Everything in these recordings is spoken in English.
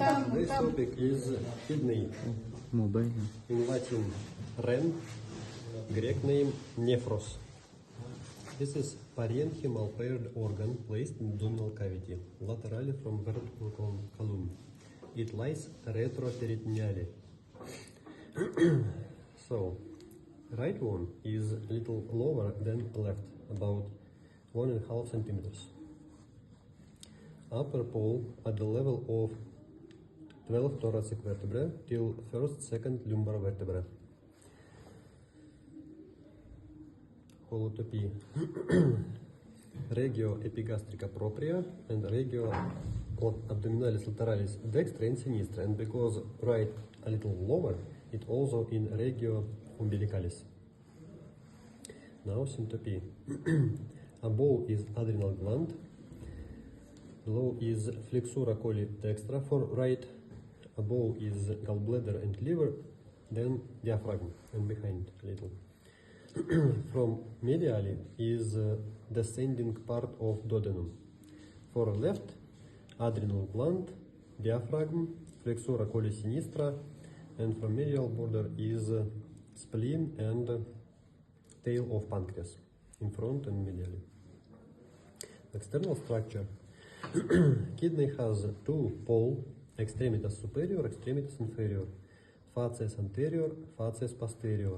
Today's topic is kidney. Mobile. In Latin, ren, Greek name nephros. This is parenchymal paired organ placed in abdominal cavity, laterally from vertical column. It lies retroperitoneally. So, right one is a little lower than left, about 1.5 centimeters. Upper pole at the level of 12 thoracic vertebrae till first, second lumbar vertebra. Holotopy. Regio epigastrica propria and regio abdominalis lateralis dextra and sinistra, and because right a little lower, it also in regio umbilicalis. Now syncope. Above is adrenal gland, below is flexura coli dextra for right, above is gallbladder and liver, then diaphragm, and behind a little. From medially is descending part of duodenum. For left, adrenal gland, diaphragm, flexura coli sinistra, and from medial border is spleen and tail of pancreas, in front and medially. External structure. Kidney has two pole, extremitas superior, extremitas inferior, facies anterior, facies posterior,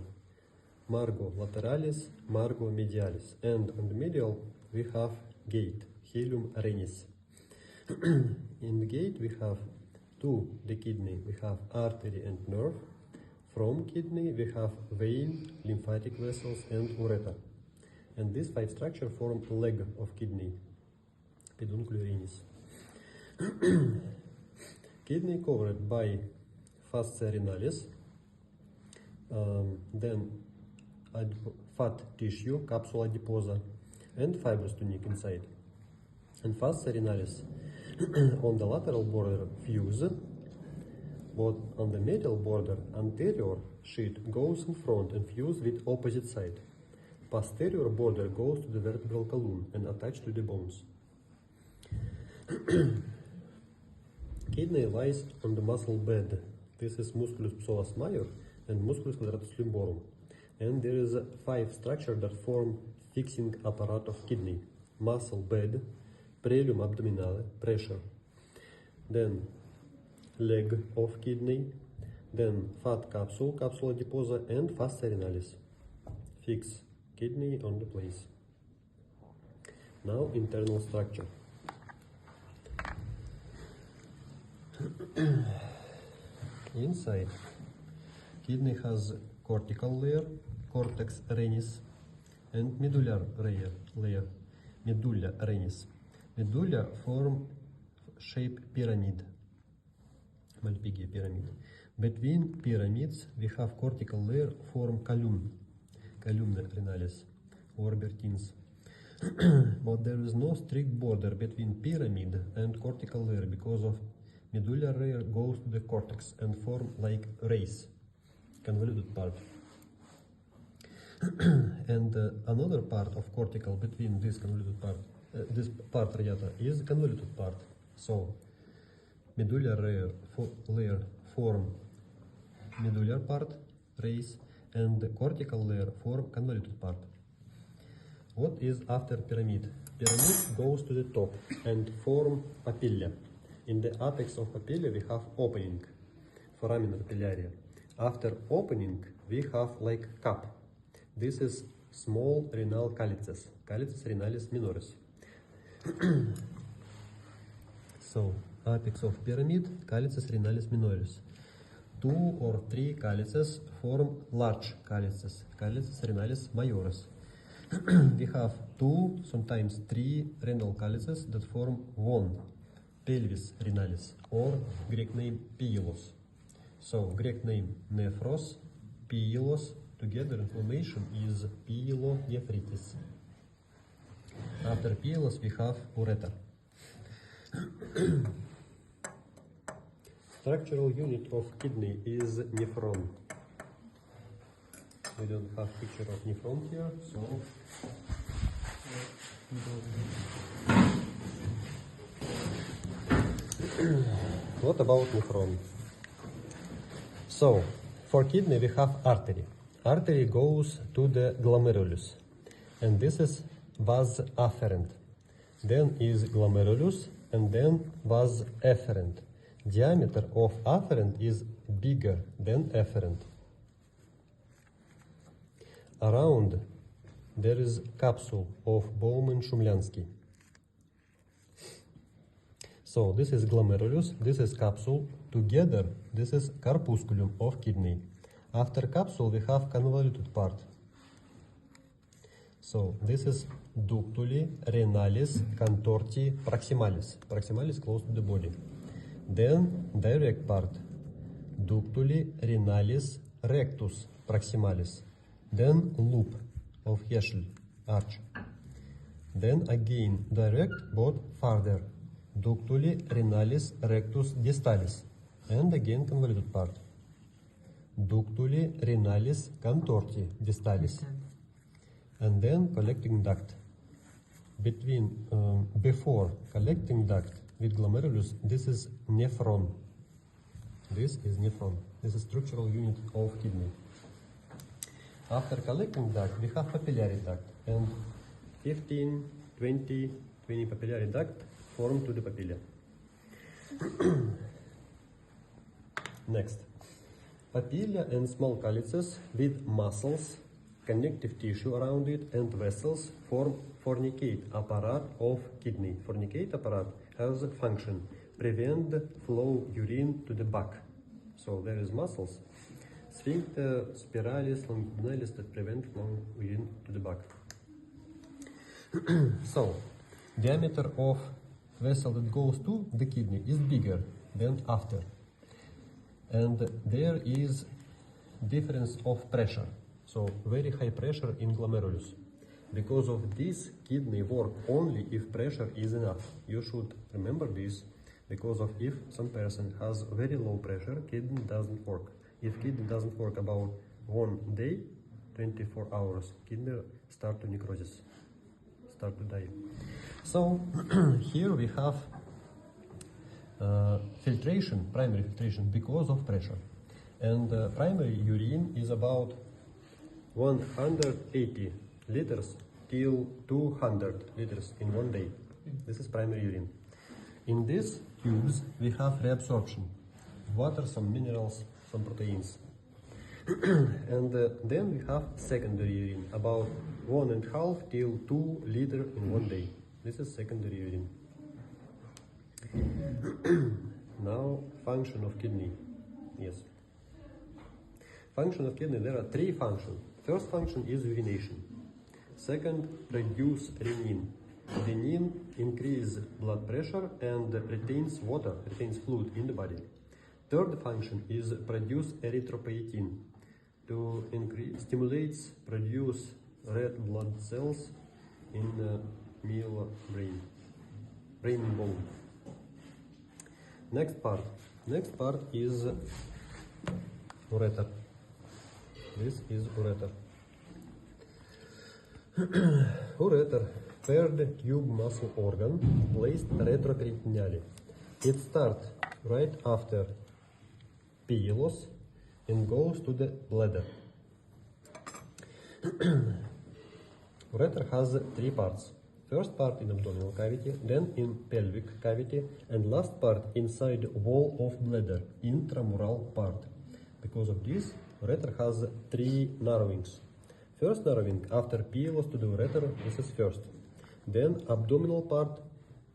margo lateralis, margo medialis, and on the medial we have gate, hilum renis. In the gate we have to the kidney we have artery and nerve. From kidney we have vein, lymphatic vessels, and ureter. And these five structures form leg of kidney, peduncle renis. Kidney covered by fascia renalis, then fat tissue, capsula adiposa, and fibrous tunic inside. And fascia renalis on the lateral border fuse, but on the medial border anterior sheet goes in front and fuse with opposite side. Posterior border goes to the vertebral column and attached to the bones. Kidney lies on the muscle bed. This is musculus psoas major and musculus quadratus lumborum. And there is 5 structures that form fixing apparatus of kidney. Muscle bed, prelium abdominale, pressure. Then leg of kidney. Then fat capsule, capsula adiposa, and fascia renalis. Fix kidney on the place. Now internal structure. Inside, kidney has cortical layer, cortex renis, and medulla layer, medulla renis. Medulla form shape pyramid, Malpighi pyramid. Between pyramids we have cortical layer form column, columna renalis, or Bertins. But there is no strict border between pyramid and cortical layer because of medulla layer goes to the cortex and form like rays, convoluted part. And another part of cortical between this convoluted part, this part radiata is convoluted part. So medulla layer form medullar part, rays, and the cortical layer form convoluted part. What is after pyramid? Pyramid goes to the top and form papilla. In the apex of papilla we have opening, foramina papillaria. After opening we have like cup. This is small renal calyces, calyces renalis minoris. So apex of pyramid, calyces renalis minoris. 2 or 3 calyces form large calyces, calyces renalis majoris. We have 2, sometimes 3 renal calyces that form 1, pelvis renalis, or Greek name pyelos. So Greek name nephros, pyelos, together inflammation is pyelonephritis. After pyelos we have ureter. Structural unit of kidney is nephron. We don't have picture of nephron here, so What about nephron? So, for kidney we have artery. Artery goes to the glomerulus, and this is vas afferent. Then is glomerulus, and then vas efferent. Diameter of afferent is bigger than efferent. Around there is capsule of Bowman-Shumlansky. So this is glomerulus, this is capsule. Together, this is corpusculum of kidney. After capsule, we have convoluted part. So this is ductuli renalis contorti proximalis. Proximalis close to the body. Then direct part, ductuli renalis rectus proximalis. Then loop of Heschel arch. Then again direct but farther, ductuli renalis rectus distalis. And again convoluted part, ductuli renalis contorti distalis. And then collecting duct. Before collecting duct with glomerulus, this is nephron. This is nephron. This is structural unit of kidney. After collecting duct, we have papillary duct, and 15, 20 papillary duct form to the papilla. Next, papilla and small calyces with muscles, connective tissue around it, and vessels form fornicate apparatus of kidney. Fornicate apparatus has a function, prevent flow urine to the back. So there is muscles, sphincter, spiralis, longitudinalis that prevent flow urine to the back. So, diameter of vessel that goes to the kidney is bigger than after. And there is difference of pressure. So very high pressure in glomerulus. Because of this, kidney work only if pressure is enough. You should remember this, because of if some person has very low pressure, kidney doesn't work. If kidney doesn't work about 1 day, 24 hours, kidney start to necrosis, start to die. So here we have filtration, primary filtration, because of pressure. And primary urine is about 180 liters till 200 liters in 1 day. This is primary urine. In these tubes we have reabsorption, water, some minerals, some proteins. And then we have secondary urine, about 1.5 till 2 liters in 1 day. This is secondary urine. Now, function of kidney. Yes. Function of kidney, there are 3 functions. First function is urination. Second, produce renin. Renin increase blood pressure and retains water, retains fluid in the body. Third function is produce erythropoietin to increase, stimulates, produce red blood cells in the brain and bone. Next part is ureter. This is ureter. Ureter, third tube muscle organ, placed retroperitoneally. It starts right after pilus and goes to the bladder. Ureter has 3 parts. First part in abdominal cavity, then in pelvic cavity, and last part inside wall of bladder, intramural part. Because of this, ureter has 3 narrowings. First narrowing after pilus to the ureter, this is first. Then abdominal part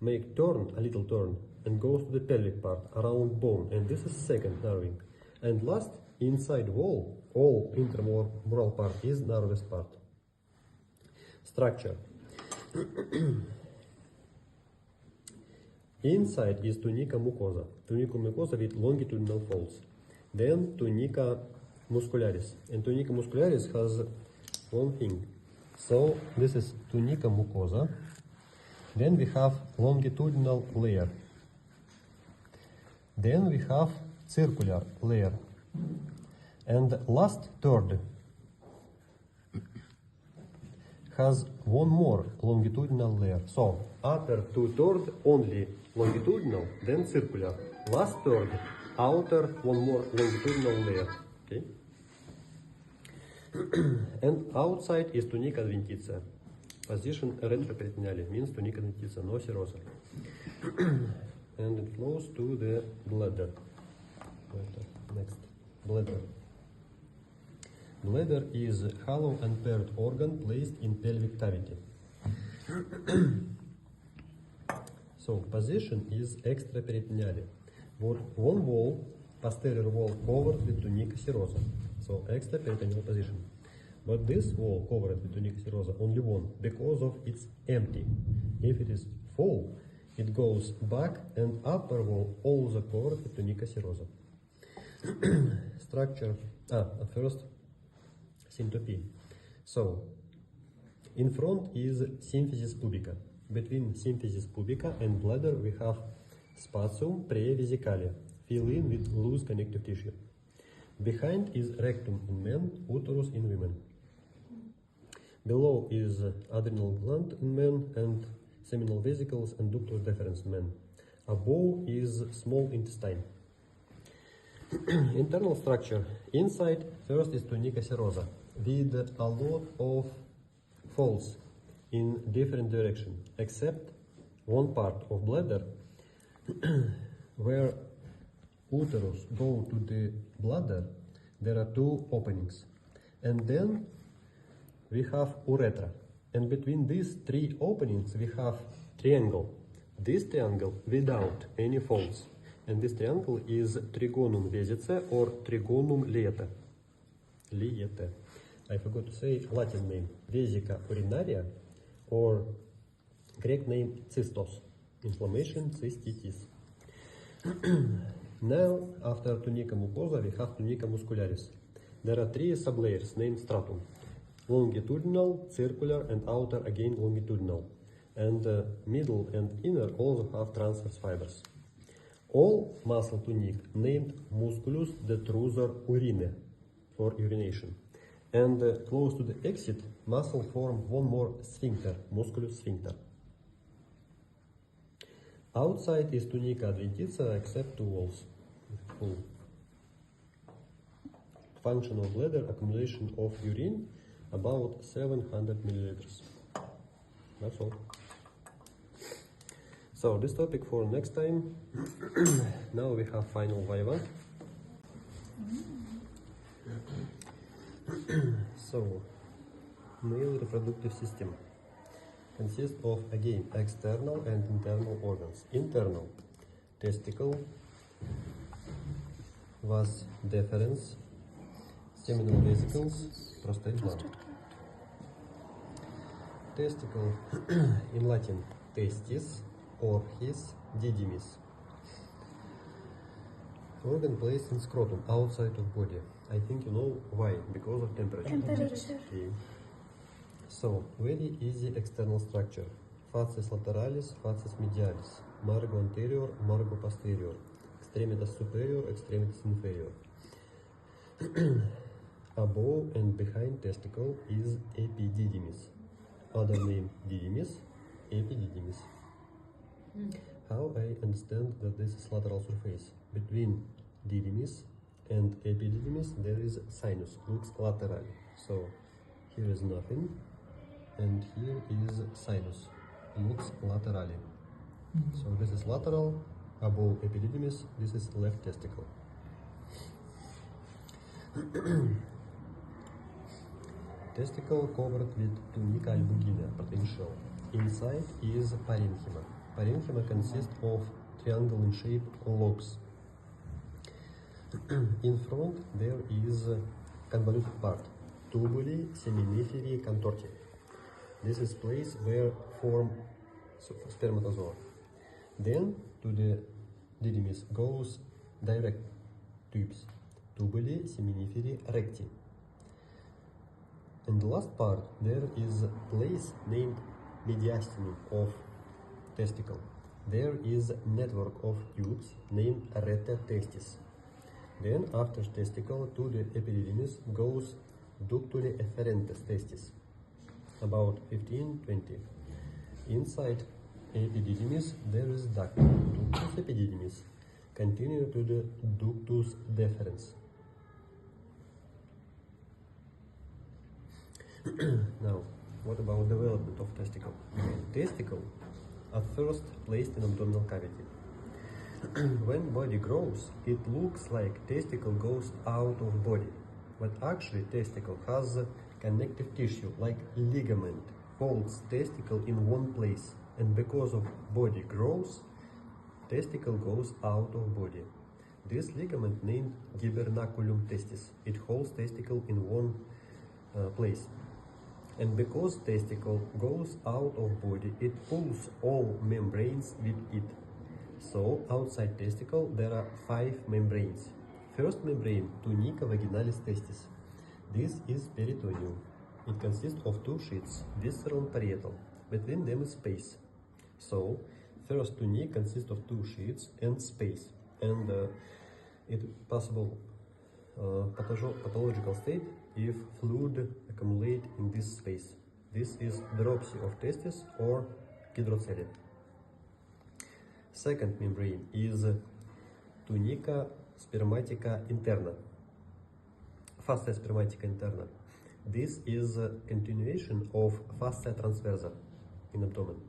make turn, a little turn, and goes to the pelvic part, around bone, and this is second narrowing. And last, inside wall, all intramural part is narrowest part. Structure. Inside is tunica mucosa. Tunica mucosa with longitudinal folds. Then tunica muscularis. And tunica muscularis has one thing. So this is tunica mucosa. Then we have longitudinal layer. Then we have circular layer. And last third has one more longitudinal layer. So upper two-third only longitudinal, then circular. Last third outer one more longitudinal layer. Okay. And outside is tunica adventitia. Position retroperitoneally means tunica adventitia, no serosa. And it flows to the bladder. Next, bladder. Bladder is a hollow and paired organ placed in pelvic cavity. So position is extraperitoneally. One wall, posterior wall, covered with tunica serosa. So extraperitoneal position. But this wall covered with tunica serosa only one because of it's empty. If it is full, it goes back and upper wall also covered with tunica serosa. Structure. At first, syncope. So, in front is symphysis pubica. Between symphysis pubica and bladder we have spatium pre-vesicalia, fill in with loose connective tissue. Behind is rectum in men, uterus in women. Below is adrenal gland in men and seminal vesicles and ductus deferens in men. Above is small intestine. Internal structure. Inside first is tunica serosa with a lot of folds in different direction, except one part of bladder where uterus go to the bladder. There are two openings, and then we have urethra, and between these three openings we have triangle. This triangle without any folds, and this triangle is trigonum vesicae or trigonum liete. Liete. I forgot to say Latin name, vesica urinaria, or Greek name cystos, inflammation, cystitis. Now, after tunica mucosa, we have tunica muscularis. There are three sublayers named stratum: longitudinal, circular, and outer again longitudinal. And middle and inner also have transverse fibers. All muscle tunic named musculus detrusor urine for urination. And close to the exit, muscle form one more sphincter, musculus sphincter. Outside is tunica adventitia except two walls. Full. Function of bladder, accumulation of urine, about 700 milliliters. That's all. So this topic for next time. Now we have final viva. So, male reproductive system consists of, again, external and internal organs. Internal: testicle, vas deferens, seminal vesicles, prostate gland. Testicle, in Latin, testis, orchis, didymis. Organ placed in scrotum, outside of body. I think you know why, because of temperature. Okay. So, very easy external structure. Facies lateralis, facies medialis, margo anterior, margo posterior, extremitas superior, extremitas inferior. Above and behind testicle is epididymis. Other name didymis, epididymis. How I understand that this is lateral surface. Between didymis and epididymis there is sinus, looks lateral. So here is nothing, and here is sinus, looks laterally. So this is lateral, above epididymis, this is left testicle. Testicle covered with tunica albuginea, potential. Inside is parenchyma. Parenchyma consists of triangle in shape lobes. In front there is convoluted part, tubuli seminiferi contorti. This is place where form spermatozoa. Then to the didymis goes direct tubes, tubuli seminiferi recti. In the last part there is a place named mediastinum of testicle. There is a network of tubes named areta testis. Then after testicle to the epididymis goes ductuli efferentes testis. about 15-20. Inside epididymis there is duct, ductus epididymis, continue to the ductus deferens. Now, what about development of testicle? Testicle at first placed in abdominal cavity. When body grows, it looks like testicle goes out of body, but actually testicle has connective tissue like ligament holds testicle in one place, and because of body growth, testicle goes out of body. This ligament named gubernaculum testis. It holds testicle in one place. And because testicle goes out of body, it pulls all membranes with it. So outside testicle there are 5 membranes. First membrane, tunica vaginalis testis. This is peritoneum. It consists of 2 sheets, visceral and parietal. Between them is space. So first tunica consists of 2 sheets and space. And it possible pathological state if fluid accumulate in this space. This is dropsy of testis or hydrocephalus. Second membrane is tunica spermatica interna, fascia spermatica interna. This is a continuation of fascia transversa in abdomen.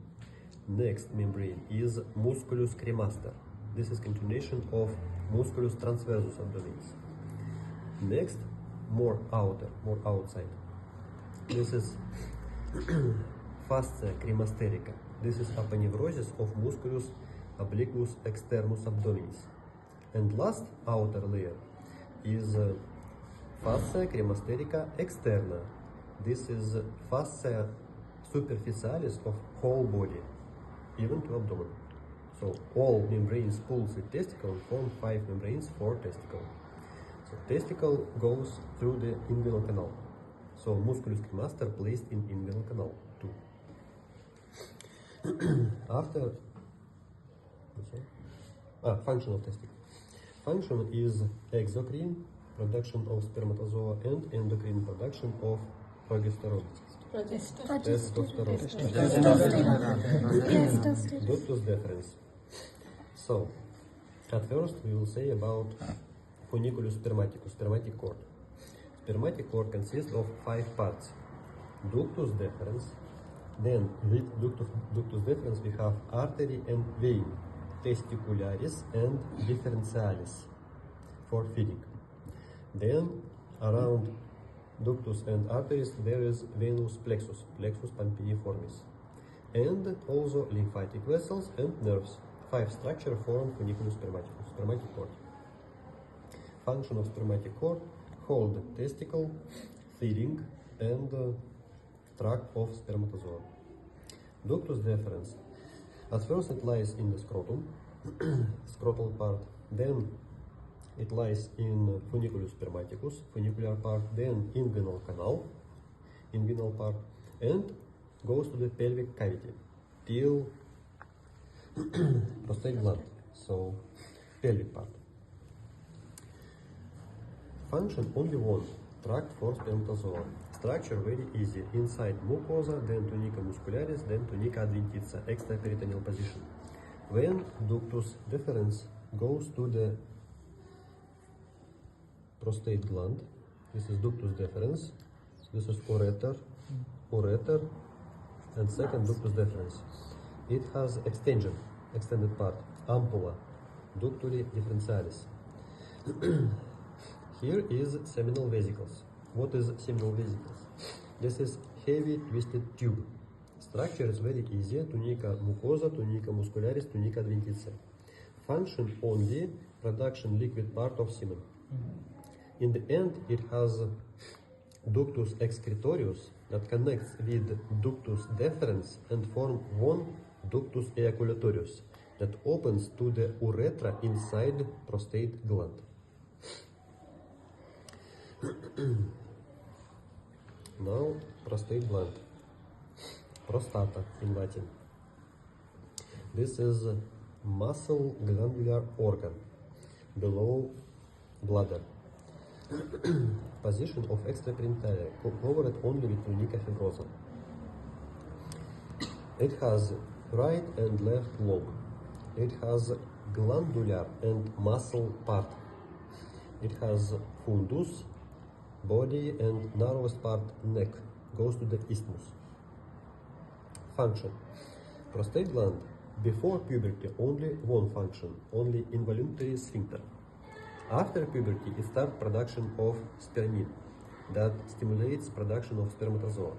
Next membrane is musculus cremaster. This is continuation of musculus transversus abdominis. Next, more outside. This is fascia cremasterica. This is aponeurosis of musculus obliquus externus abdominis. And last outer layer is fascia cremasterica externa. This is fascia superficialis of whole body, even to abdomen. So all membranes pulls with testicle and form 5 membranes for testicle. So testicle goes through the inguinal canal. So musculus cremaster placed in inguinal canal too. After function of testicle. Function is exocrine, production of spermatozoa, and endocrine, production of progesterone. Testosterone. Ductus deferens. So, at first we will say about funiculus spermaticus, spermatic cord. Spermatic cord consists of 5 parts. Ductus deferens. Then with ductus deferens we have artery and vein, testicularis and differentialis for feeding. Then around ductus and arteries there is venous plexus, plexus pampiniformis, and also lymphatic vessels and nerves. 5 structure form funiculus spermaticus, spermatic cord. Function of spermatic cord: hold testicle, feeding, and tract of spermatozoa. Ductus deferens. At first it lies in the scrotum, scrotal part. Then it lies in funiculus spermaticus, funicular part. Then inguinal canal, inguinal part, and goes to the pelvic cavity till prostate gland. So pelvic part. Function only one, tract for spermatozoa. Structure very easy. Inside mucosa, then tunica muscularis, then tunica adventitia, extraperitoneal position. When ductus deferens goes to the prostate gland, this is ductus deferens, this is ureter, and second ductus deferens. It has extension, extended part, ampulla, ductuli differentialis. Here is seminal vesicles. What is seminal vesicles? This is heavy twisted tube. Structure is very easy: tunica mucosa, tunica muscularis, tunica adventitia. Function only production liquid part of semen. In the end, it has ductus excretorius that connects with ductus deferens and form one ductus ejaculatorius that opens to the urethra inside prostate gland. Now, prostate gland, prostata in Latin. This is a muscle glandular organ below bladder. Position of extraperitoneal, covered only with tunica fibrosa. It has right and left lobe. It has glandular and muscle part. It has fundus, body, and narrowest part, neck, goes to the isthmus. Function. Prostate gland, before puberty, only one function, only involuntary sphincter. After puberty, it starts production of spermine that stimulates production of spermatozoa.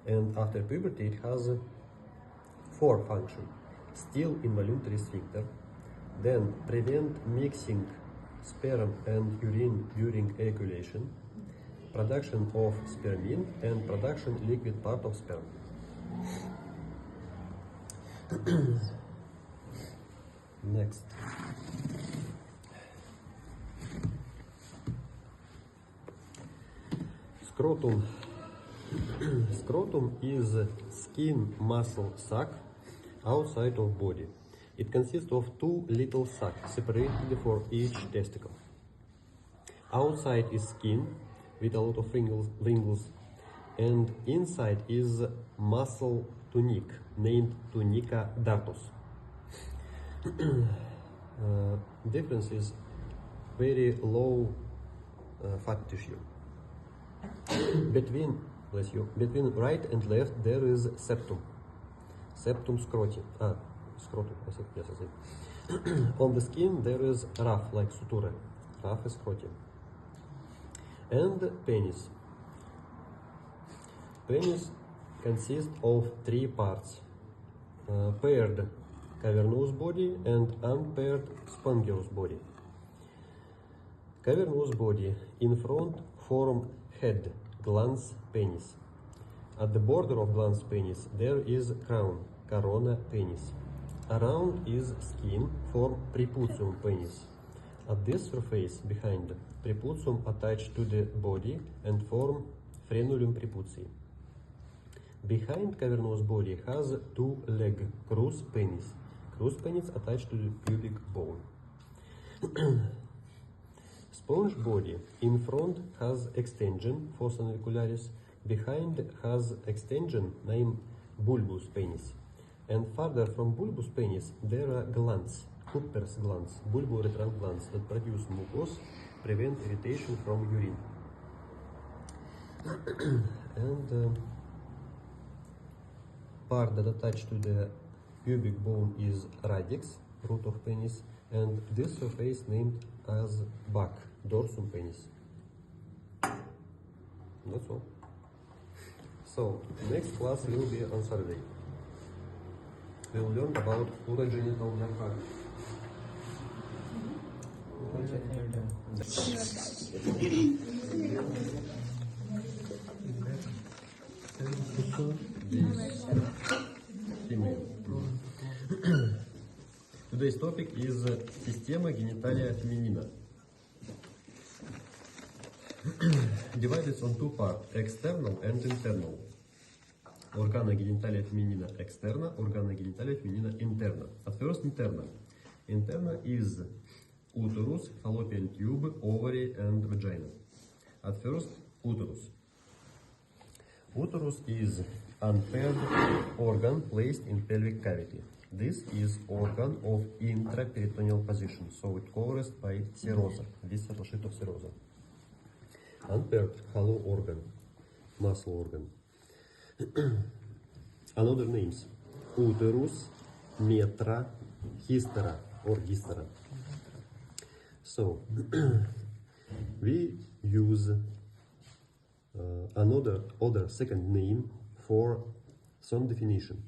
And after puberty, it has four functions. Still involuntary sphincter, then prevent mixing sperm and urine during ejaculation, production of spermine, and production liquid part of sperm. Next. Scrotum. Scrotum is skin muscle sac outside of body. It consists of two little sacs separated for each testicle. Outside is skin with a lot of wrinkles, and inside is muscle tunic named tunica dartos. Difference is very low fat tissue. Between right and left there is septum. Septum scrotum. Scrotum. Yes, I said. On the skin there is ruff, like suture. Ruff is scrotum. And penis. Penis consists of three parts: paired cavernous body and unpaired spongious body. Cavernous body in front form head, glans, penis. At the border of glans penis there is crown, corona penis. Around is skin, form preputium penis. At this surface behind, preputium attached to the body and form frenulum preputii. Behind cavernous body has two legs, crus penis. Crus penis attached to the pubic bone. Sponge body in front has extension, fossa navicularis. Behind has extension named bulbus penis. And farther from bulbus penis there are glands, Cooper's glands, bulboretrans glands that produce mucus, prevent irritation from urine. And part that attached to the pubic bone is radix, root of penis, and this surface named as back, dorsum penis. That's all. So, next class will be on Saturday. We will learn about urogenital diaphragm. Today's topic is система гениталия feminina. Divided on two parts, external and internal. Organa genitalia feminina externa, organa genitalia feminina interna. At first, interna. Interna is uterus, fallopian tube, ovary, and vagina. At first, uterus. Uterus is unpaired organ placed in pelvic cavity. This is organ of intraperitoneal position, so it covers by serosa, visceral sheet of serosa. Unpaired hollow organ, muscle organ. Another names: uterus, metra, hystera or hystera. So we use other second name for some definition.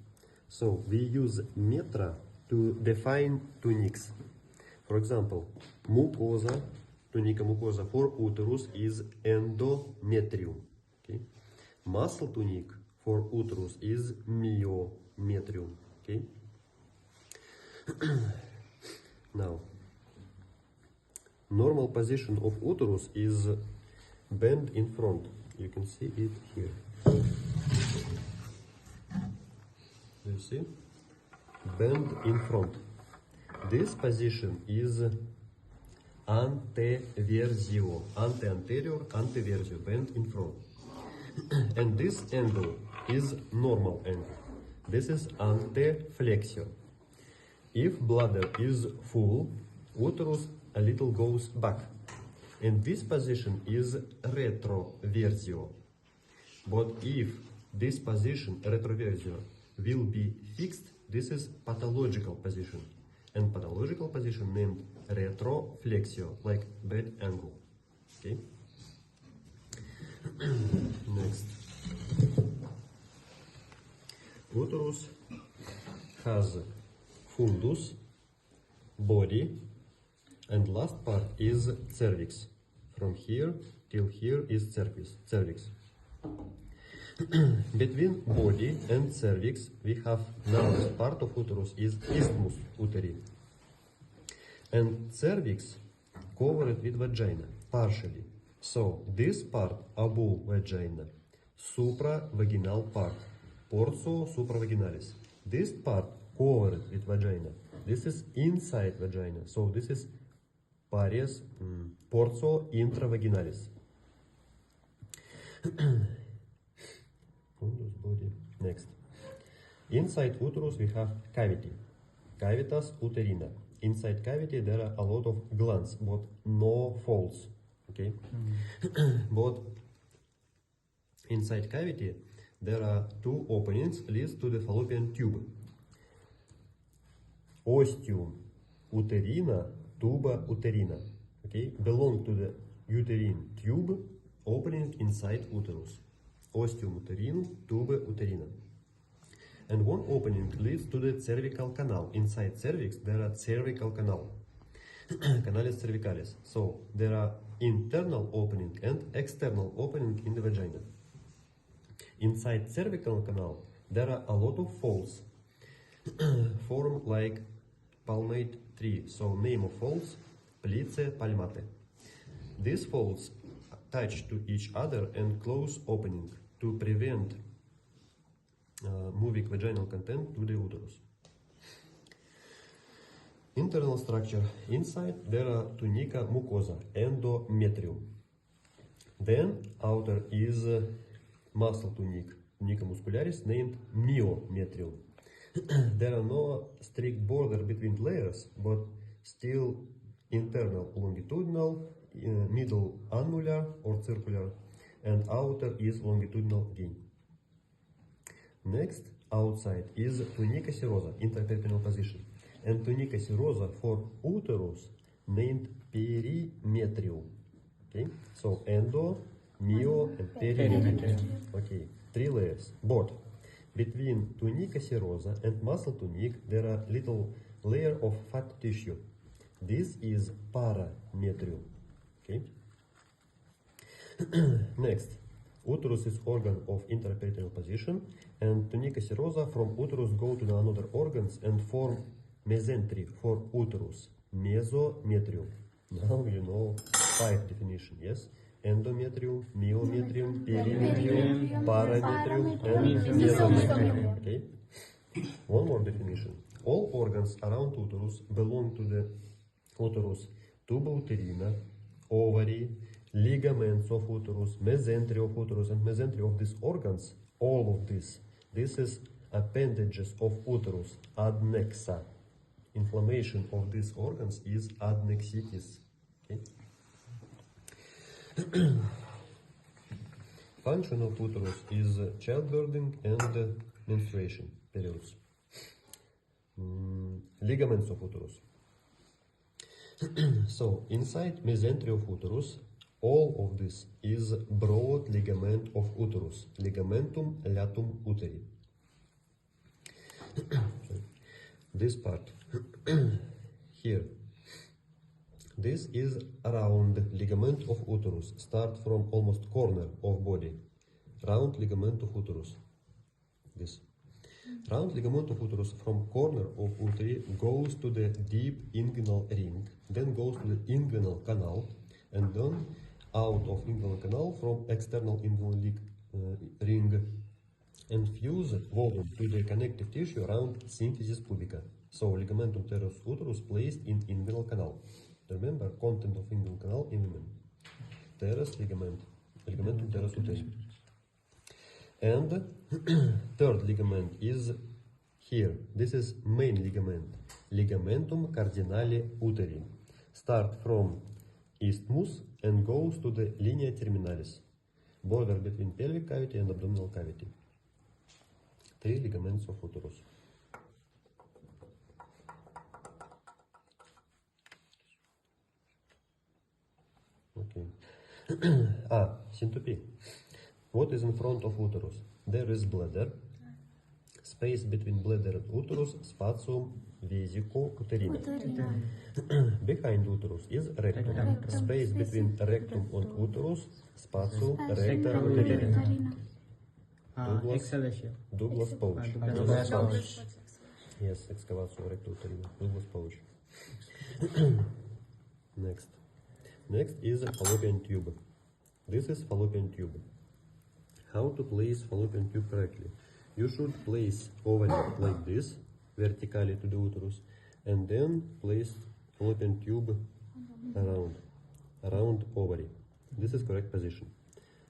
So we use metra to define tunics. For example, mucosa, tunica mucosa for uterus is endometrium. Okay? Muscle tunic for uterus is myometrium. Okay? Now, normal position of uterus is bend in front. You can see it here. You see? Bend in front. This position is anteversio. Ante-anterior, anteversio. Bend in front. And this angle is normal angle. This is anteflexio. If bladder is full, uterus a little goes back. And this position is retroversio. But if this position, retroversio, will be fixed, this is pathological position. And pathological position named retroflexio, like bad angle. Okay? Next. Uterus has fundus, body, and last part is cervix. From here till here is cervix. Between body and cervix, we have narrowest part of uterus is isthmus uteri. And cervix covered with vagina, partially. So this part above vagina, supravaginal part, portio supravaginalis. This part covered with vagina. This is inside vagina. So this is portio intravaginalis. Fundus, body. Next. Inside uterus we have cavity, cavitas uterina. Inside cavity there are a lot of glands, but no folds. Okay. But inside cavity there are two openings leads to the fallopian tube. Ostium uterina, tuba uterina. Okay, belong to the uterine tube opening inside uterus. Ostium uterinum, tuba uterina. And one opening leads to the cervical canal. Inside cervix there are cervical canal, canalis cervicalis. So there are internal opening and external opening in the vagina. Inside cervical canal there are a lot of folds form like palmate tree. So name of folds, plice palmate. These folds attach to each other and close opening to prevent moving vaginal content to the uterus. Internal structure. Inside there are tunica mucosa, endometrium. Then outer is muscle tunica, tunica muscularis, named myometrium. There are no strict border between layers, but still internal longitudinal, middle annular or circular, and outer is longitudinal again. Next, outside is tunica serosa, interperitoneal position, and tunica serosa for uterus named perimetrium. Okay, so endo, myo, and perimetrium. Okay, 3 layers. But between tunica serosa and muscle tunic there are little layer of fat tissue. This is parametrium. Okay. Next, uterus is organ of interperitoneal position, and tunica serosa from uterus go to the another organs and form mesentery for uterus, mesometrium. Now you know 5 definition, yes? Endometrium, myometrium, perimetrium, parametrium, and mesometrium. Okay? One more definition. All organs around uterus belong to the uterus, tuba uterina, ovary, ligaments of uterus, mesentery of uterus, and mesentery of these organs. All of this is appendages of uterus, adnexa. Inflammation of these organs is adnexitis. Okay? Function of uterus is childbearing and menstruation periods. Ligaments of uterus. So inside mesentery of uterus, all of this is broad ligament of uterus, ligamentum latum uteri. This part here, this is round ligament of uterus, start from almost corner of body, round ligament of uterus. This round ligament of uterus from corner of uteri goes to the deep inguinal ring, then goes to the inguinal canal, and then out of inguinal canal from external inguinal ring and fuse volume to the connective tissue around symphysis pubica. So ligamentum teres uterus placed in inguinal canal. Remember, content of inguinal canal in women. Teres ligament, ligamentum teres uteri. And third ligament is Here, this is main ligament, ligamentum cardinale uteri. Start from isthmus and goes to the linea terminalis, border between pelvic cavity and abdominal cavity. 3 ligaments of uterus. Okay. Syncope. What is in front of uterus? There is bladder. Space between bladder and uterus, spatium vesico-uterine. Behind uterus is rectum. Space between rectum and uterus, spatium recto-uterine. Douglas pouch. Yes, excavation recto-uterine. Douglas pouch. Next is fallopian tube. This is fallopian tube. How to place fallopian tube correctly? You should place ovary like this, vertically to the uterus, and then place fallopian tube around ovary. This is correct position.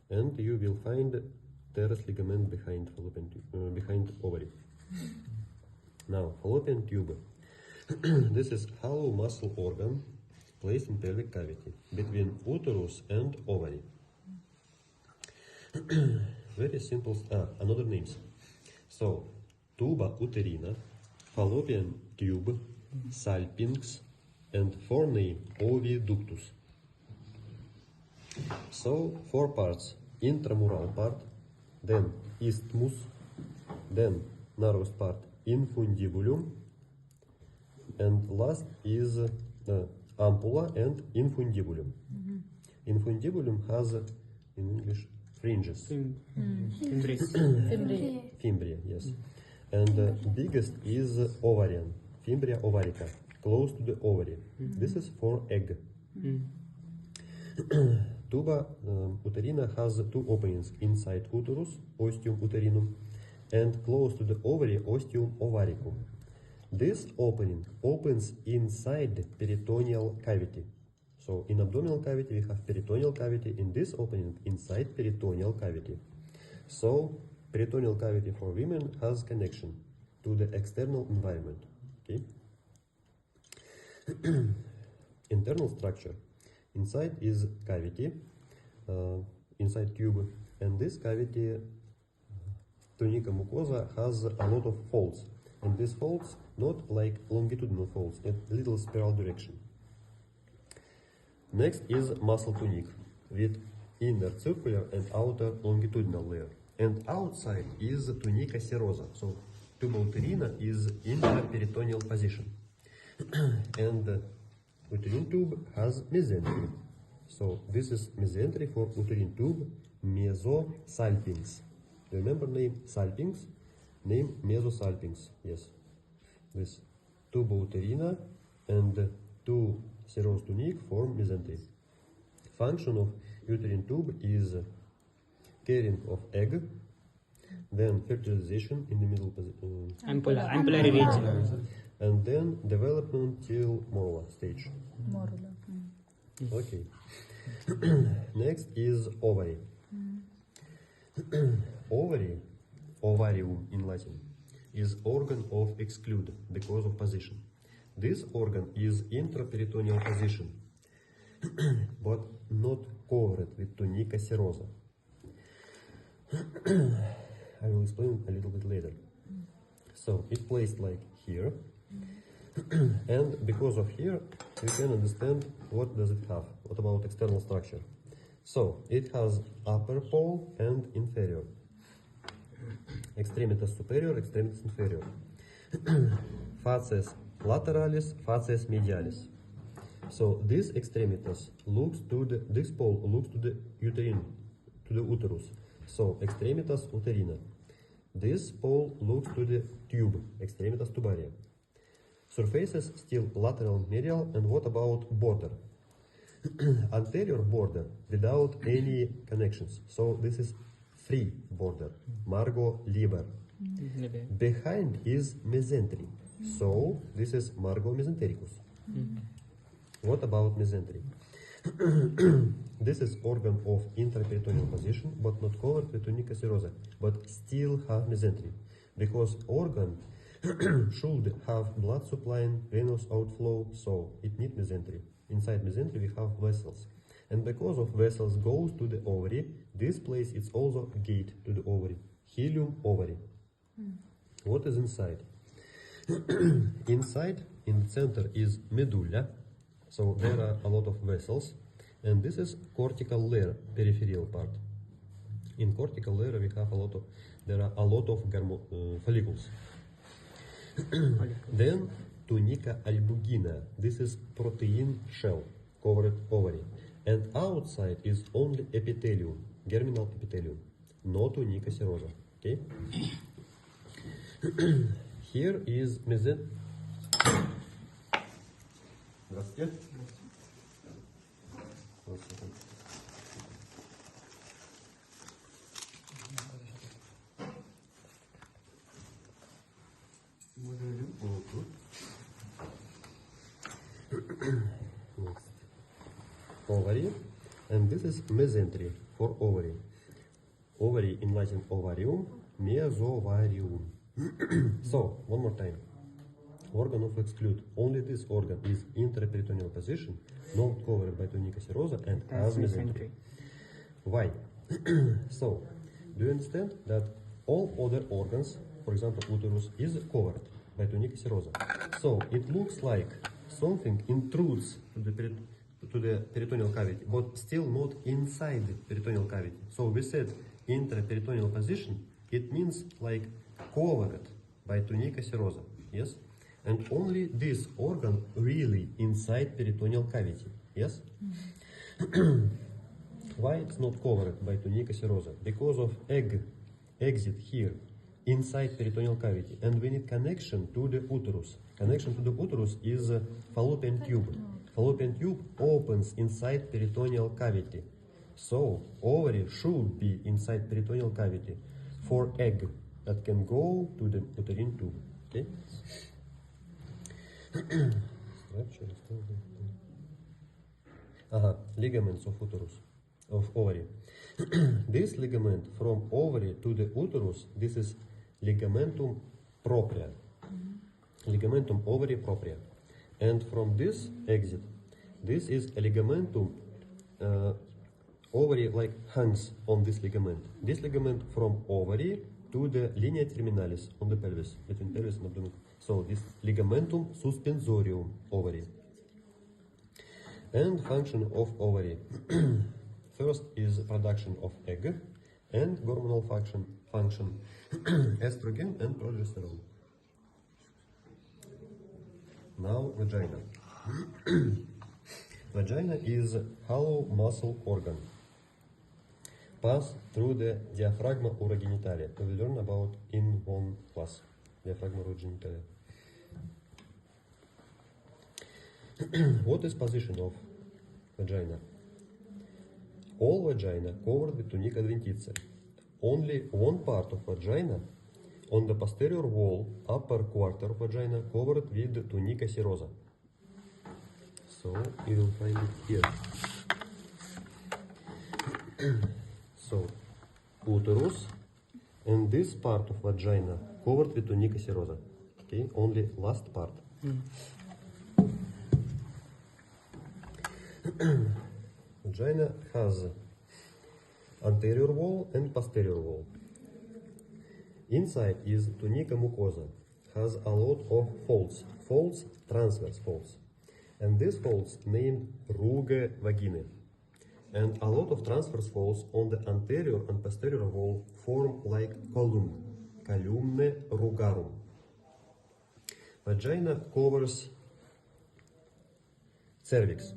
And you will find teres ligament behind fallopian tube, behind ovary. Now, fallopian tube. This is hollow muscle organ placed in pelvic cavity between uterus and ovary. Very simple. Another names. So, tuba uterina, fallopian tube, salpinx, and foramen oviductus. So, 4 parts: intramural part, then isthmus, then narrowest part infundibulum, and last is ampulla and infundibulum. Infundibulum has, in English, fringes. Fimbria, yes. And biggest is ovarian, fimbria ovarica, close to the ovary. This is for egg. Tuba uterina has 2 openings: inside uterus, ostium uterinum, and close to the ovary, ostium ovaricum. This opening opens inside peritoneal cavity. So in abdominal cavity we have peritoneal cavity, in this opening inside peritoneal cavity. So peritoneal cavity for women has connection to the external environment. Okay. Internal structure. Inside is cavity, inside tube, and this cavity, tunica mucosa, has a lot of folds, and these folds not like longitudinal folds, in little spiral direction. Next is muscle tunic with inner circular and outer longitudinal layer, and outside is tunica serosa. So tuba uterina is in the peritoneal position, and uterine tube has mesentery. So this is mesentery for uterine tube, mesosalpinx. Remember name salpinx, name mesosalpinx. Yes, this tuba uterina and 2 serous tunic form mesentery. Function of uterine tube is carrying of egg, then fertilization in the middle ampullary region, and then development till morula stage. Okay. Next is ovary. Ovary, ovarium in Latin, is organ of exclude because of position. This organ is intraperitoneal position, but not covered with tunica serosa. I will explain a little bit later. So it's placed like here, and because of here, you can understand what does it have. What about external structure? So it has upper pole and inferior. Extremitas superior, extremitas inferior. Facies lateralis, facies medialis. So this extremitas looks to the, this pole looks to the uterine, to the uterus. So extremitas uterina. This pole looks to the tube, extremitas tubaria. Surfaces still lateral medial, and what about border? Anterior border without any connections. So this is free border, margo liber. Behind is mesentery. So this is margo mesentericus. What about mesentery? This is organ of intraperitoneal position, but not covered with tunica serosa, but still have mesentery, because organ should have blood supply and venous outflow, so it needs mesentery. Inside mesentery we have vessels. And because of vessels goes to the ovary, this place is also gate to the ovary. Helium ovary. What is inside? Inside, in the center, is medulla, so there are a lot of vessels, and this is cortical layer, peripheral part. In cortical layer we have there are a lot of follicles. Then tunica albugina, this is protein shell, covered ovary, and outside is only epithelium, germinal epithelium, no tunica serosa. Okay. Here is mesentery. Здравствуйте. Next. Ovary, and this is mesentery for ovary. Ovary in Latin ovarium, mesovarium. So, one more time. Organ of exclude. Only this organ is intraperitoneal position, not covered by tunica serosa and has mesentery. Why? So, do you understand that all other organs, for example uterus, is covered by tunica serosa? So, it looks like something intrudes to the peritoneal cavity, but still not inside the peritoneal cavity. So, we said intraperitoneal position, it means like covered by tunica serosa, yes? And only this organ really inside peritoneal cavity, yes? Why it's not covered by tunica serosa? Because of exit here, inside peritoneal cavity, and we need connection to the uterus. Connection to the uterus is fallopian tube. Fallopian tube opens inside peritoneal cavity. So, ovary should be inside peritoneal cavity for egg that can go to the uterine tube. Okay? Ligaments of uterus, of ovary. This ligament from ovary to the uterus, this is ligamentum propria. Ligamentum ovary propria. And from this exit, this is a ligamentum ovary like hangs on this ligament. This ligament from ovary to the linea terminalis on the pelvis, between pelvis and abdomen. So this ligamentum suspensorium ovary. And function of ovary. First is production of egg and hormonal function estrogen and progesterone. Now vagina. Vagina is hollow muscle organ. Pass through the diaphragma urogenitalia. We will learn about in one class. Diaphragma urogenitalia. What is position of vagina? All vagina covered with tunica adventitia. Only one part of vagina on the posterior wall, upper quarter of vagina covered with tunica serosa. So you will find it here. So uterus and this part of vagina covered with tunica serosa. Okay, only last part. Vagina has anterior wall and posterior wall. Inside is tunica mucosa, has a lot of folds, transverse folds. And these folds named rugae vaginae. And a lot of transverse folds on the anterior and posterior wall form like column, columnae rugarum. Vagina covers cervix,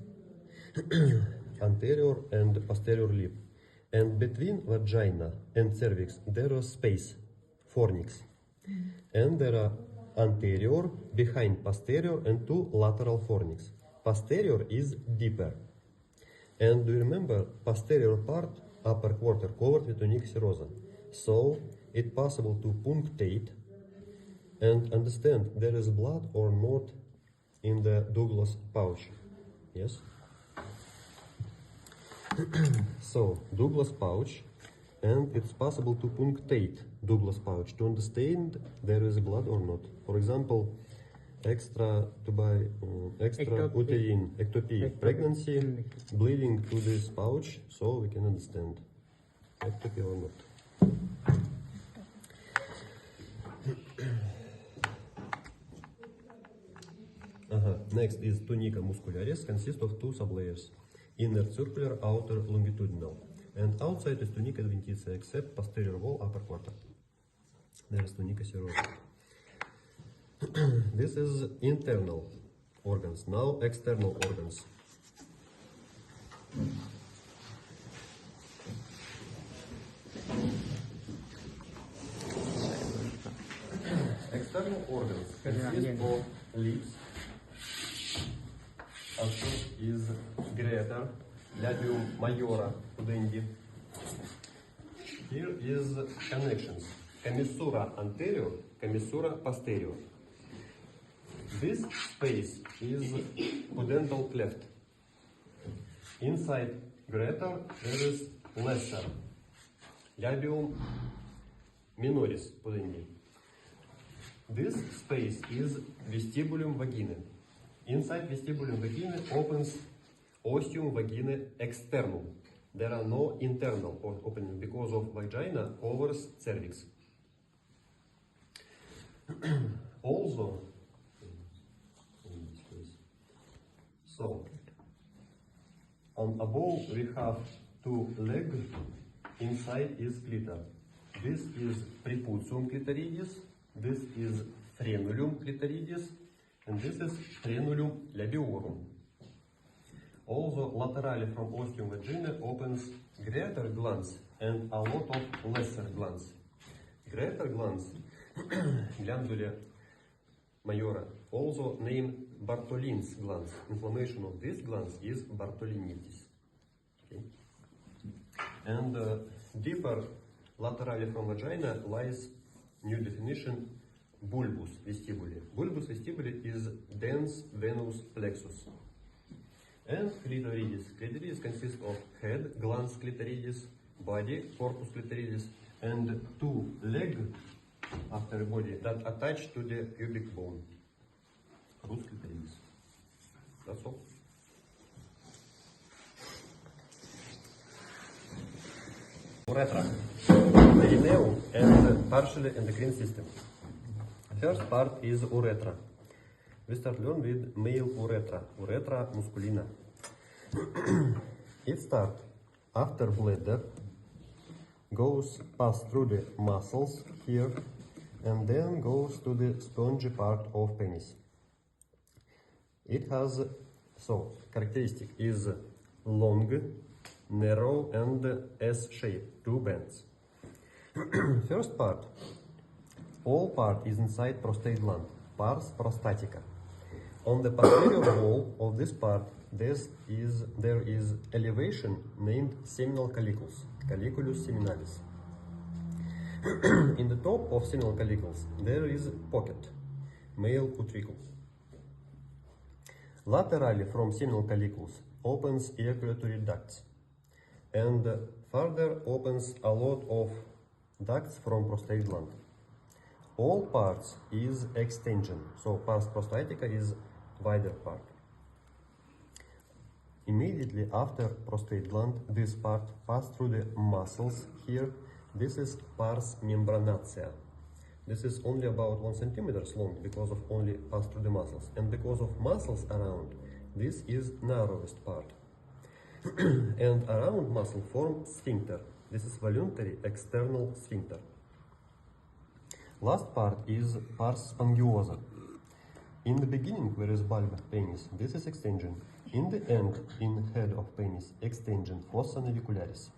anterior and posterior lip. And between vagina and cervix there is space, fornix. And there are anterior, behind posterior, and two lateral fornix. Posterior is deeper. And do you remember, posterior part, upper quarter, covered with tunica serosa. So, it's possible to punctate and understand there is blood or not in the Douglas pouch. Yes? So, Douglas pouch, and it's possible to punctate Douglas pouch to understand there is blood or not. For example, extra uterine ectopy pregnancy, bleeding to this pouch, so we can understand ectopy or not. Next is tunica muscularis, consists of two sublayers, inner circular, outer longitudinal, and outside is tunica adventitia, except posterior wall, upper quarter. There is tunica serosa. This is internal organs. Now external organs. External organs consist of lips. Also is greater, labium majora, udendi. Here is connections. Commissura anterior, commissura posterior. This space is pudendal cleft. Inside greater there is lesser, labium minoris, pudendi. This space is vestibulum vaginae. Inside vestibulum vaginae opens ostium vaginae externum. There are no internal openings because of vagina covers cervix. Also, so on above we have two legs. Inside is clitor. This is preputium clitoridis. This is frenulum clitoridis. And this is frenulum labiorum. Also, laterally from ostium vaginae opens greater glands and a lot of lesser glands. Greater glands, glandula majora, also named Bartholin's glands. Inflammation of these glands is Bartholinitis. Okay. And deeper laterally from vagina lies, new definition, bulbus vestibuli. Bulbus vestibuli is dense venous plexus. And clitoridis. Clitoridis consists of head, glans clitoridis, body, corpus clitoridis, and two legs after body that attach to the pubic bone. Roots clitoridis. That's all. Urethra, perineum, and partially endocrine system. First part is urethra. We start learn with male urethra, urethra musculina. It starts after bladder, pass through the muscles here, and then goes to the spongy part of penis. It has, characteristic is long, narrow, and S-shaped, two bands. First part, all part is inside prostate gland, pars prostatica. On the posterior wall of this part, there is elevation named seminal colliculus, colliculus seminalis. In the top of seminal colliculus, there is pocket, male utricle. Laterally from seminal colliculus opens ejaculatory ducts, and further opens a lot of ducts from prostate gland. All parts is extension, so pars prostatica is wider part. Immediately after prostate gland, this part passes through the muscles here. This is pars membranatia. This is only about 1 centimeter long because of only pass through the muscles. And because of muscles around, this is narrowest part. And around muscle form sphincter. This is voluntary external sphincter. Last part is pars spongiosa. In the beginning, where is bulb penis, this is extension. In the end, in head of penis, extension, fossa navicularis.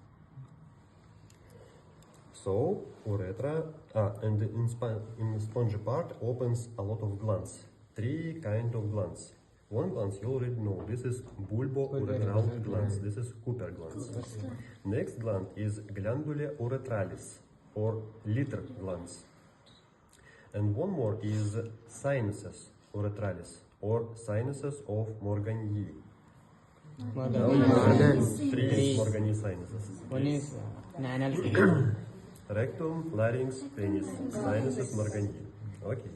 So, urethra, and in spongy part opens a lot of glands. 3 kind of glands. One gland you already know, this is bulbo-urethral glands, this is Cooper glands. Next gland is glandula urethralis, or litter glands. And one more is sinuses urethralis, or sinuses of Morgani. 3 Morgani sinuses. One is anal. rectum, larynx, penis, sinuses, margini. Okay.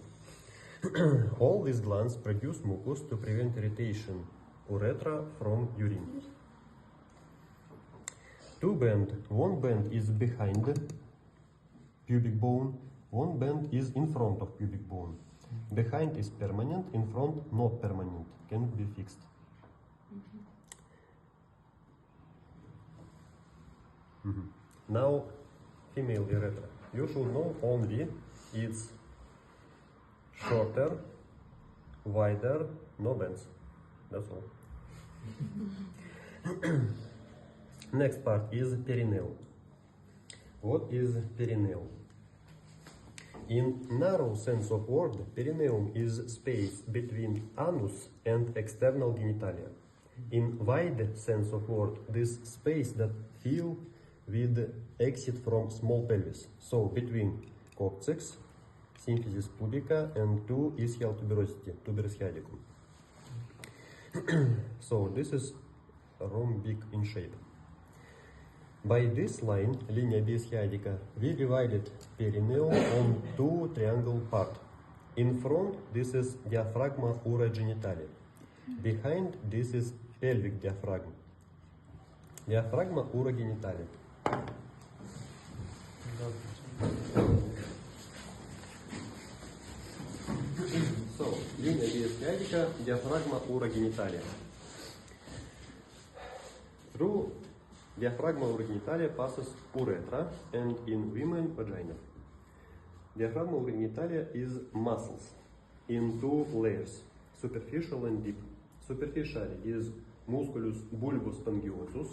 All these glands produce mucus to prevent irritation, urethra from urine. Two band, one band is behind pubic bone, one band is in front of pubic bone. Behind is permanent, in front not permanent, can be fixed. Now, female urethra. You should know only it's shorter, wider, no bends. That's all. Next part is perineum. What is perineum? In narrow sense of word, perineum is space between anus and external genitalia. In wide sense of word, this space that fill with exit from small pelvis. So between coccyx, symphysis pubica, and 2 ischial tuberosity, tuberous sciaticum. So this is rhombic in shape. By this line, linea B sciatica, we divided perineum on 2 triangle part. In front, this is diaphragma ura genitalia. Behind, this is pelvic diaphragm. Diaphragma ura genitalia. So, linea B sciatica, diaphragma ura genitalia. Through diaphragma ura genitalia passes urethra and in women vagina. Diaphragma ura genitalia is muscles in 2 layers, superficial and deep. Superficially is musculus bulbus spongiosus,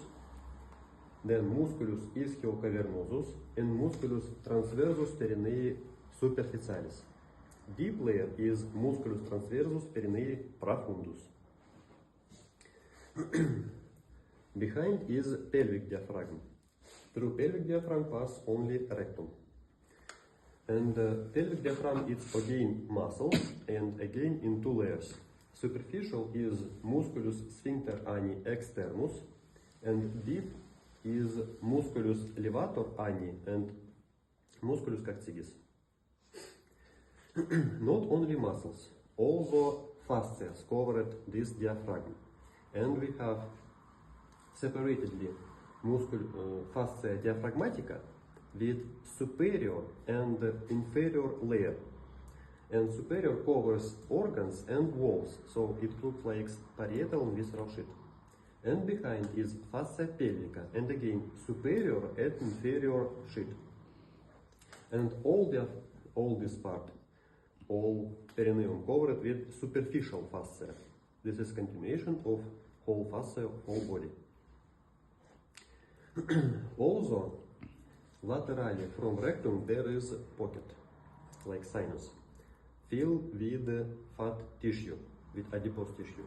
then musculus ischiocavernosus, and musculus transversus perinei superficialis. Deep layer is musculus transversus perinei profundus. Behind is pelvic diaphragm. Through pelvic diaphragm pass only rectum. And pelvic diaphragm is again muscle and again in 2 layers. Superficial is musculus sphincter ani externus and deep is musculus levator ani and musculus coccygeus. Not only muscles, also fascias covered this diaphragm. And we have separatedly fascia diaphragmatica with superior and inferior layer. And superior covers organs and walls, so it looks like parietal and visceral sheet. And behind is fascia pelvica, and again superior and inferior sheet. And all this part, all perineum covered with superficial fascia. This is continuation of whole fascia of whole body. Also, laterally from rectum there is pocket, like sinus, filled with fat tissue, with adipose tissue.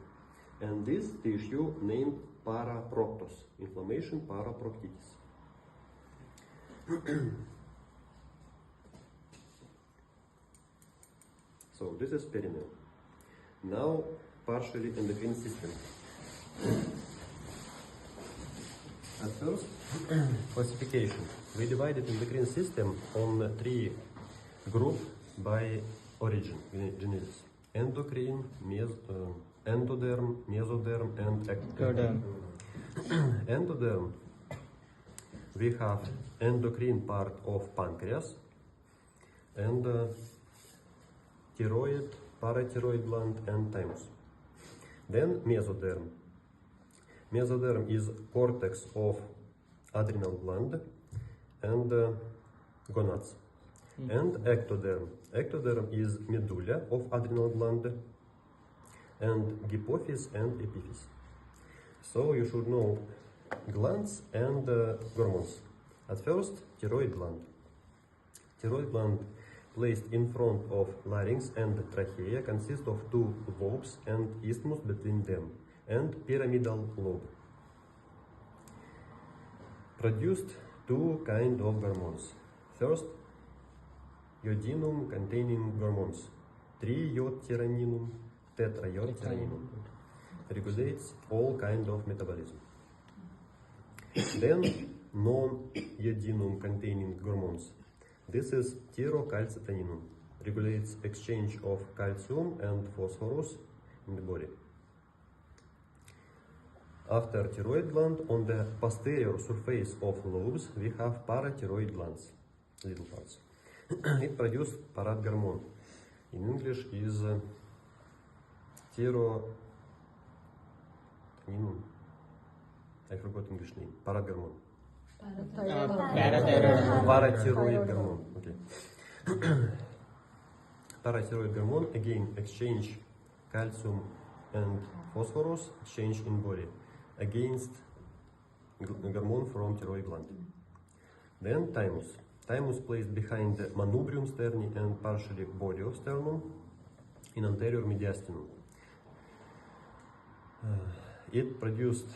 And this tissue named paraproctus, inflammation paraproctitis. So this is perineum. Now partially endocrine system. At first, classification. We divided endocrine system on 3 groups by origin, genesis. Endocrine, endoderm, mesoderm, and ectoderm. Endoderm, we have endocrine part of pancreas and thyroid, parathyroid gland, and thymus. Then mesoderm. Mesoderm is cortex of adrenal gland and gonads. And ectoderm. Ectoderm is medulla of adrenal gland and hypophyse and epiphyse. So you should know glands and hormones. At first, thyroid gland. Thyroid gland placed in front of larynx and trachea consists of 2 lobes and isthmus between them, and pyramidal lobe. Produced 2 kinds of hormones. First, iodinum containing hormones, 3-iodtyroninum, tetraiodtyroninum, regulates all kinds of metabolism. Then non-iodinum containing hormones, This is tyrocalcitonin, regulates exchange of calcium and phosphorus in the body. After thyroid gland, on the posterior surface of lobes, we have parathyroid glands, little parts. It produces parad hormone. In English is thyroid. I forgot English name. Parad hormone. Parathyroid hormone. Okay. Parathyroid hormone again exchange calcium and phosphorus exchange in body against hormone from thyroid gland. Then thymus. Thymus placed behind the manubrium sterni and partially body of sternum in anterior mediastinum. It produced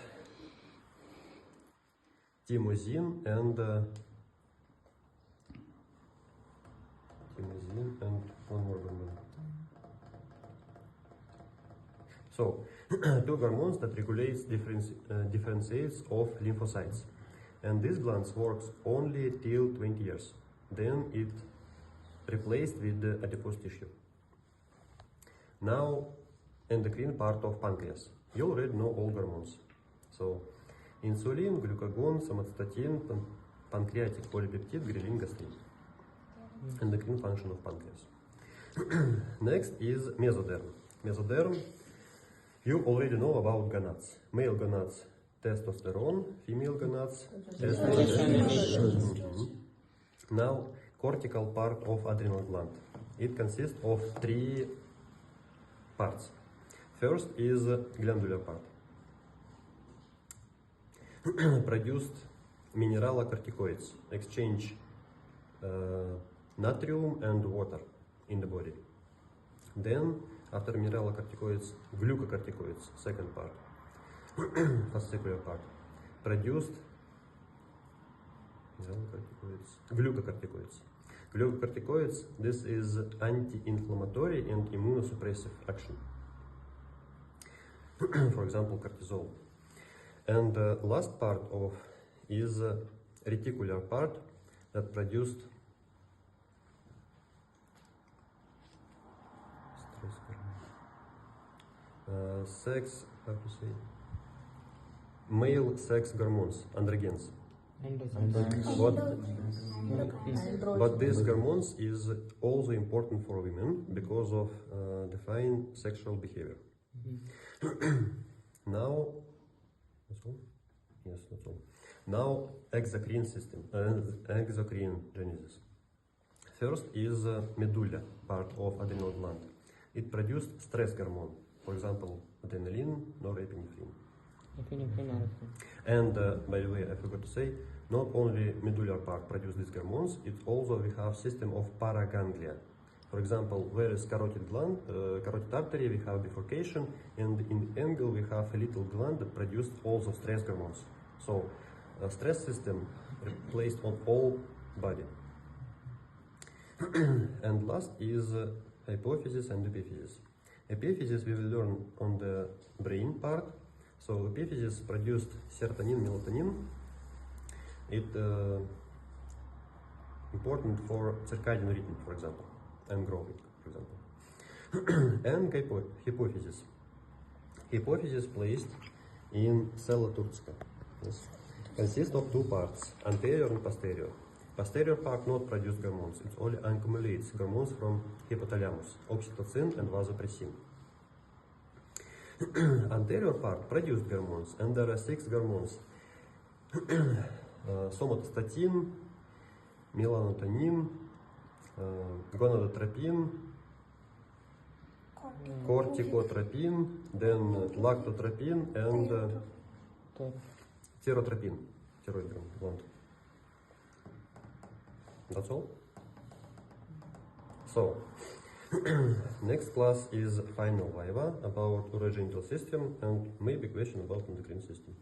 thymosin and one more hormone. So, two hormones that regulates differentiates of lymphocytes. And this glands works only till 20 years. Then it replaced with the adipose tissue. Now, endocrine part of pancreas. You already know all hormones. So, insulin, glucagon, somatostatin, pancreatic polypeptide, ghrelin, gastrin. Endocrine function of pancreas. Next is mesoderm. Mesoderm, you already know about gonads. Male gonads, testosterone, female gonads, testosterone. Now, cortical part of adrenal gland. It consists of three parts. First is glandular part. Produced mineralocorticoids, exchange natrium and water in the body. Then, after mineralocorticoids, glucocorticoids, second part, fascicular part, produced glucocorticoids. Glucocorticoids, this is anti-inflammatory and immunosuppressive action. For example, cortisol. And the last part of is reticular part that produced male sex hormones, androgens. But these hormones is also important for women because of defined sexual behavior. Now, that's all? Yes, that's all. Now, exocrine system, exocrine genesis. First is medulla, part of adrenal gland. It produced stress hormone, for example, adrenaline, norepinephrine. And by the way, I forgot to say, not only medullary part produce these hormones, it also we have system of paraganglia. For example, where is carotid gland, carotid artery, we have bifurcation, and in the angle we have a little gland that produced also stress hormones. So, stress system placed on all body. And last is hypophysis and epiphysis. Epiphysis we will learn on the brain part. So epiphysis produced serotonin, melatonin. It important for circadian rhythm, for example, and growing, for example. And hypophysis. Hypophysis placed in cella turcica. Yes. Consists of two parts, anterior and posterior. Posterior part not produce hormones, it only accumulates hormones from hypothalamus, oxytocin and vasopressin. Anterior part produced hormones, and there are 6 hormones. Somatostatin, melatonin, gonadotropin, corticotropin, then lactotropin, and tyrotropin, thyroid gland. That's all. So, next class is final viva about urogenital system and maybe question about endocrine system.